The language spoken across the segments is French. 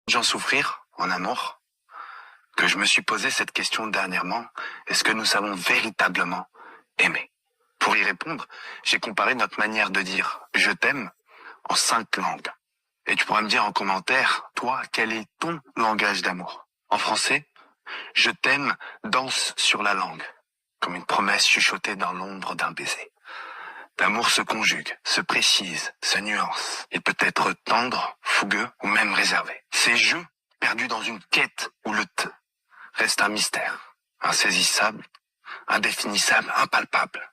gens souffrir en amour que je me suis posé cette question dernièrement. Est-ce que nous savons véritablement aimer? Pour y répondre, j'ai comparé notre manière de dire « je t'aime » en 5 langues. Et tu pourras me dire en commentaire, toi, quel est ton langage d'amour? En français, « je t'aime » danse sur la langue, comme une promesse chuchotée dans l'ombre d'un baiser. L'amour se conjugue, se précise, se nuance. Il peut être tendre, fougueux ou même réservé. Ces jeux, perdus dans une quête où le « t » reste un mystère, insaisissable, indéfinissable, impalpable.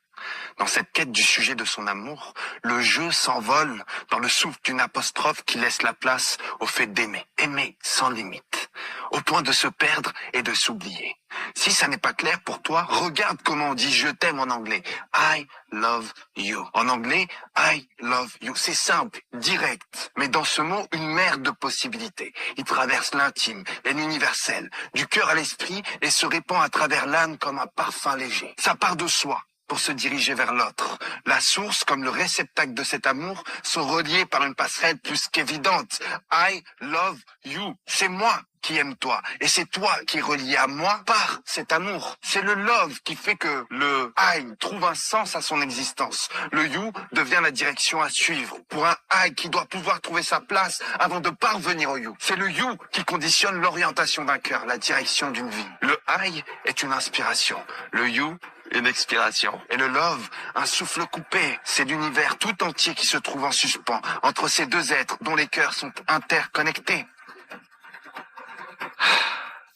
Dans cette quête du sujet de son amour, le jeu s'envole dans le souffle d'une apostrophe qui laisse la place au fait d'aimer, aimer sans limite, au point de se perdre et de s'oublier. Si ça n'est pas clair pour toi, regarde comment on dit je t'aime en anglais. I love you. En anglais, I love you. C'est simple, direct. Mais dans ce mot, une mer de possibilités. Il traverse l'intime et l'universel, du cœur à l'esprit et se répand à travers l'âme comme un parfum léger. Ça part de soi pour se diriger vers l'autre. La source comme le réceptacle de cet amour sont reliés par une passerelle plus qu'évidente. I love you. C'est moi qui aime toi. Et c'est toi qui es relié à moi par cet amour. C'est le love qui fait que le I trouve un sens à son existence. Le you devient la direction à suivre pour un I qui doit pouvoir trouver sa place avant de parvenir au you. C'est le you qui conditionne l'orientation d'un cœur, la direction d'une vie. Le I est une inspiration. Le you, une expiration. Et le love, un souffle coupé. C'est l'univers tout entier qui se trouve en suspens entre ces deux êtres dont les cœurs sont interconnectés.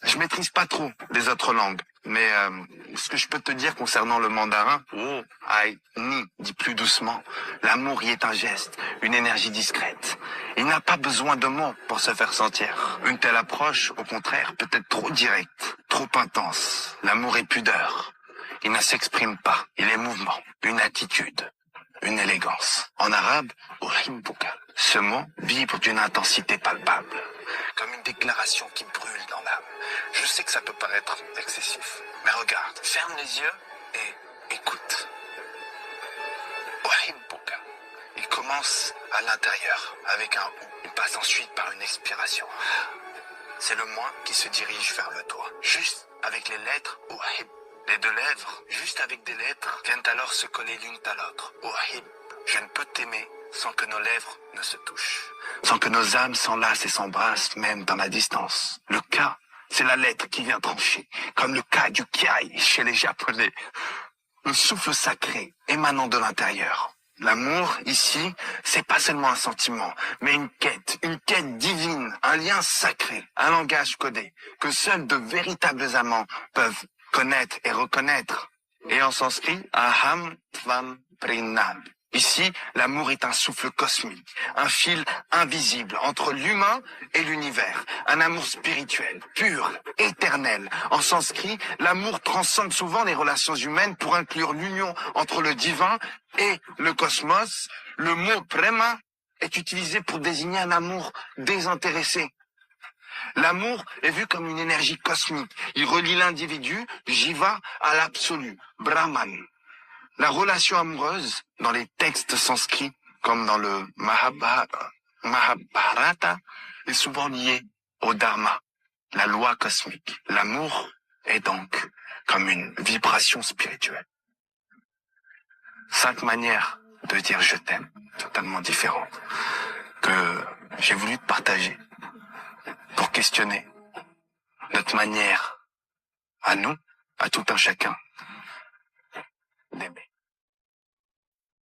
Je maîtrise pas trop les autres langues, mais ce que je peux te dire concernant le mandarin, ai ni, dit plus doucement, l'amour y est un geste, une énergie discrète. Il n'a pas besoin de mots pour se faire sentir. Une telle approche, au contraire, peut être trop directe, trop intense. L'amour est pudeur. Il ne s'exprime pas, il est mouvement, une attitude, une élégance. En arabe, uhibbuka. Ce mot vibre d'une intensité palpable, comme une déclaration qui brûle dans l'âme. Je sais que ça peut paraître excessif, mais regarde, ferme les yeux et écoute. Uhibbuka. Il commence à l'intérieur, avec un ou. Il passe ensuite par une expiration. C'est le moi qui se dirige vers le toi, juste avec les lettres uhib. Les deux lèvres, juste avec des lettres, viennent alors se coller l'une à l'autre. Uhib. Je ne peux t'aimer sans que nos lèvres ne se touchent, sans que nos âmes s'enlacent et s'embrassent, même dans la distance. Le K, c'est la lettre qui vient trancher, comme le K du Kiai chez les Japonais. Le souffle sacré émanant de l'intérieur. L'amour, ici, c'est pas seulement un sentiment, mais une quête divine, un lien sacré, un langage codé, que seuls de véritables amants peuvent connaître et reconnaître. Et en sanskrit, aham tvam prinam. Ici, l'amour est un souffle cosmique, un fil invisible entre l'humain et l'univers, un amour spirituel, pur, éternel. En sanskrit, l'amour transcende souvent les relations humaines pour inclure l'union entre le divin et le cosmos. Le mot prema est utilisé pour désigner un amour désintéressé. L'amour est vu comme une énergie cosmique. Il relie l'individu, Jiva, à l'absolu, Brahman. La relation amoureuse, dans les textes sanskrits, comme dans le Mahabharata, est souvent liée au Dharma, la loi cosmique. L'amour est donc comme une vibration spirituelle. 5 manières de dire je t'aime, totalement différentes, que j'ai voulu te partager pour questionner notre manière à nous, à tout un chacun,